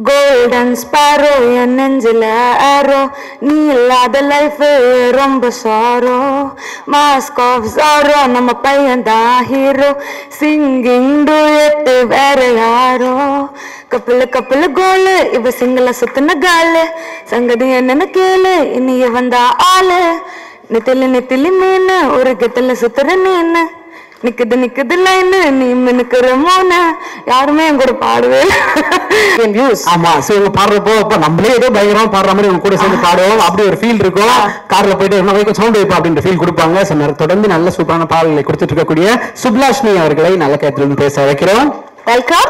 Golden sparrow என் நெஞ்சில ஆரோ நீ இல்லாத லைஃப் ரொம்ப சாரோ மாஸ்க் ஆஃப் சாரோ நம்ம பையன் தான் ஹீரோ சிங்கிங் டூயட் வேற யாரோ கப்பல் கோலு இவ சிங்கள சுத்தின காலு சங்கதி என்னன்னு கேளு இனிய வந்தா ஆளு நெத்திலி மீன் ஒரு கெத்தல சுத்துற நீன்னு நிக்குது லைன்னு நீ மினுக்குற மோன யாருமே என் கூட பாடுவே. ஆமா சரி இவங்க பாடுறப்போ இப்ப நம்மளே ஏதோ பயங்கரமா பாடுற மாதிரி இவங்க கூட சேர்ந்து பாடுவோம் அப்படி ஒரு ஃபீல் இருக்கும். கார்ல போயிட்டு என்ன வைக்கும் சவுண்ட் வைப்போம் அப்படின்ற ஃபீல் கொடுப்பாங்க. தொடர்ந்து நல்ல சூப்பரான பாடல்களை கொடுத்துட்டு இருக்கக்கூடிய சுப்லாஷ்மி அவர்களை நல்ல கேட்டிலிருந்து பேச வைக்கிறோம். வெல்கம்.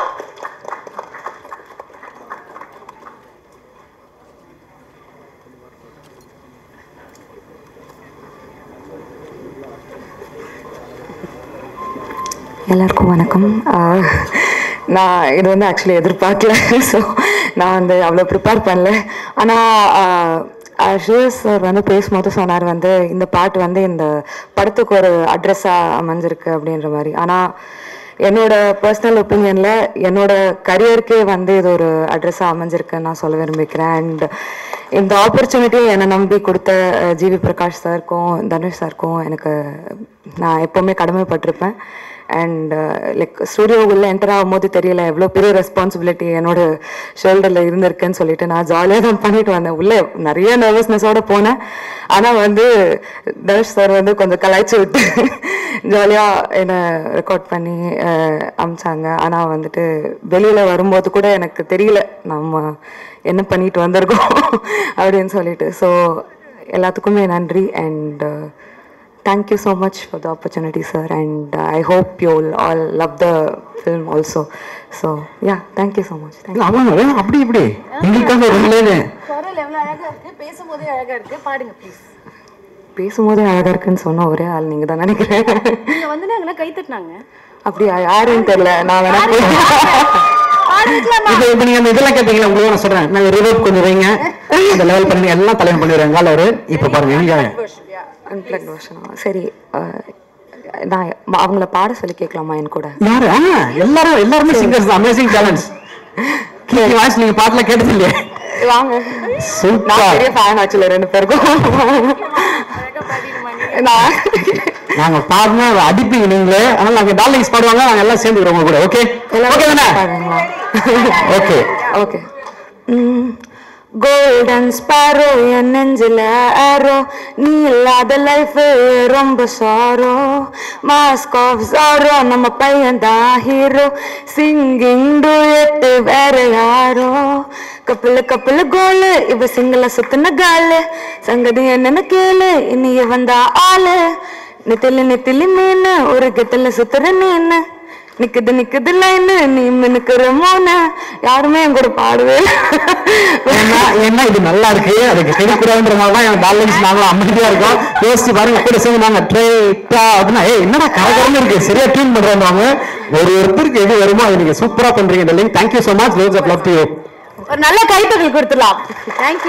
எல்லாருக்கும் வணக்கம். நான் இது வந்து ஆக்சுவலி எதிர்பார்க்கல. ஸோ நான் வந்து அவ்வளோ ப்ரிப்பேர் பண்ணல. ஆனால் ஷிவஸ் சார் வந்து பேசும்போது சொன்னார் வந்து இந்த பாட்டு வந்து இந்த படத்துக்கு ஒரு அட்ரஸாக அமைஞ்சிருக்கு அப்படின்ற மாதிரி. ஆனால் என்னோட பர்சனல் ஒப்பீனியனில் என்னோட கரியருக்கே வந்து இது ஒரு அட்ரஸாக அமைஞ்சிருக்குன்னு நான் சொல்ல விரும்பிக்கிறேன். அண்ட் இந்த ஆப்பர்ச்சுனிட்டியை என்னை நம்பி கொடுத்த ஜிவி பிரகாஷ் சாருக்கும் தனுஷ் சாருக்கும் எனக்கு நான் எப்போவுமே கடமைப்பட்டிருப்பேன். அண்ட் லைக் ஸ்டூடியோவுக்குள்ளே என்டர் ஆகும்போது தெரியல எவ்வளோ பெரிய ரெஸ்பான்சிபிலிட்டி என்னோட ஷோல்டரில் இருந்திருக்குன்னு சொல்லிட்டு நான் ஜாலியாக தான் பண்ணிட்டு வந்தேன். உள்ளே நிறைய நர்வஸ்னஸோடு போனேன். ஆனால் வந்து தனுஷ் சார் வந்து கொஞ்சம் கலாய்ச்சி விட்டு ஜாலியாக என்னை ரெக்கார்ட் பண்ணி அமிச்சாங்க. ஆனால் வந்துட்டு வெளியில் வரும்போது கூட எனக்கு தெரியல நம்ம என்ன பண்ணிட்டு வந்திருக்கோம் அப்படின்னு சொல்லிட்டு. ஸோ எல்லாத்துக்குமே நன்றி. And thank you so much for the opportunity, sir, and I hope you all love the film also. So yeah, thank you so much. அப்படி இப்படி உங்களுக்காக ரொம்பலேனே குரல் எவ்வளவு அழகா இருக்கு, பேசும்போதே அழகா இருக்கு. பாடுங்க ப்ளீஸ். பேசும்போதே அழகா இருக்குன்னு சொன்ன ஒரே ஆள் நீங்க தான் நினைக்கிறேன். நீங்க வந்து நாங்க கை தட்டினாங்க. அப்படியா? யாருன்னு தெரியல. நான் வேணா இப்ப நீங்க அந்த இதெல்லாம் கேட்டீங்களா? உங்களுக்கு நான் சொல்றேன், நான் ரிவர்ப் கொஞ்சம் வைங்க, அந்த லெவல் பண்ணி எல்லாம் தலைவன் பண்ணிடுறாங்க அவரு. இப்ப பாருங்க நீங்க அன்பிளக்ட் வெர்ஷன். சரி, நான் அவங்கள பாட சொல்லி கேட்கலாமா என் கூட? யாரு? எல்லாருமே சிங்கர்ஸ், அமேசிங் டேலண்ட்ஸ். கீழே வாய்ஸ் நீங்க பாட்டுல கேட்டது இல்லையா? வாங்க. சூப்பர். நான் பெரிய ஃபேன் ஆக்சுவலி ரெண்டு பேருக்கும். நாங்க பாடுனா அடிப்பீங்க நீங்களே. ஆனா நாங்க டார்லிங்ஸ் பாடுவாங்க, நாங்க எல்லாம் சேர்ந்துக்கிறோம் கூட. ஓகே ஓகே தானே? Okay okay. கோல்டன் ஸ்பாரோ என் நெஞ்சில ஆரோ நீ இல்லாத லைஃப் ரொம்ப சாரோ மாஸ்க் ஆஃப் சாரோ நம்ம பையன் தான் ஹீரோ சிங்கிங் டூயட் வேற யாரோ கப்பல் கோலு இவ சிங்கள சுத்தின காலு சங்கதி என்னன்னு கேளு இனிய வந்தா ஆளு நெத்திலி மீன் ஒரு கெத்தல சுத்துற நீன்னு நிக்குது லைன்னு நீ மினுக்குற மோன யாருமே என் கூட பாடுவே. ஏன்னா இது நல்லா இருக்கு, அதுக்கு செய்யக்கூடாதுன்றதுனாலதான் என் டார்லிங்ஸ் நாங்களும் அமைதியா இருக்கோம். யோசிச்சு பாருங்க, கூட சேர்ந்து நாங்க ட்ரேட்டா அப்படின்னா என்னடா கரகரன்னு இருக்கு, சரியா டியூன் பண்றோம். ஒருத்தருக்கு எது வருமோ அது நீங்க சூப்பரா பண்றீங்க darling. Thank you so much. Lots of love to you. ஒரு நல்ல கைத்தட்டல் கொடுத்துடலாம். தேங்க்யூ.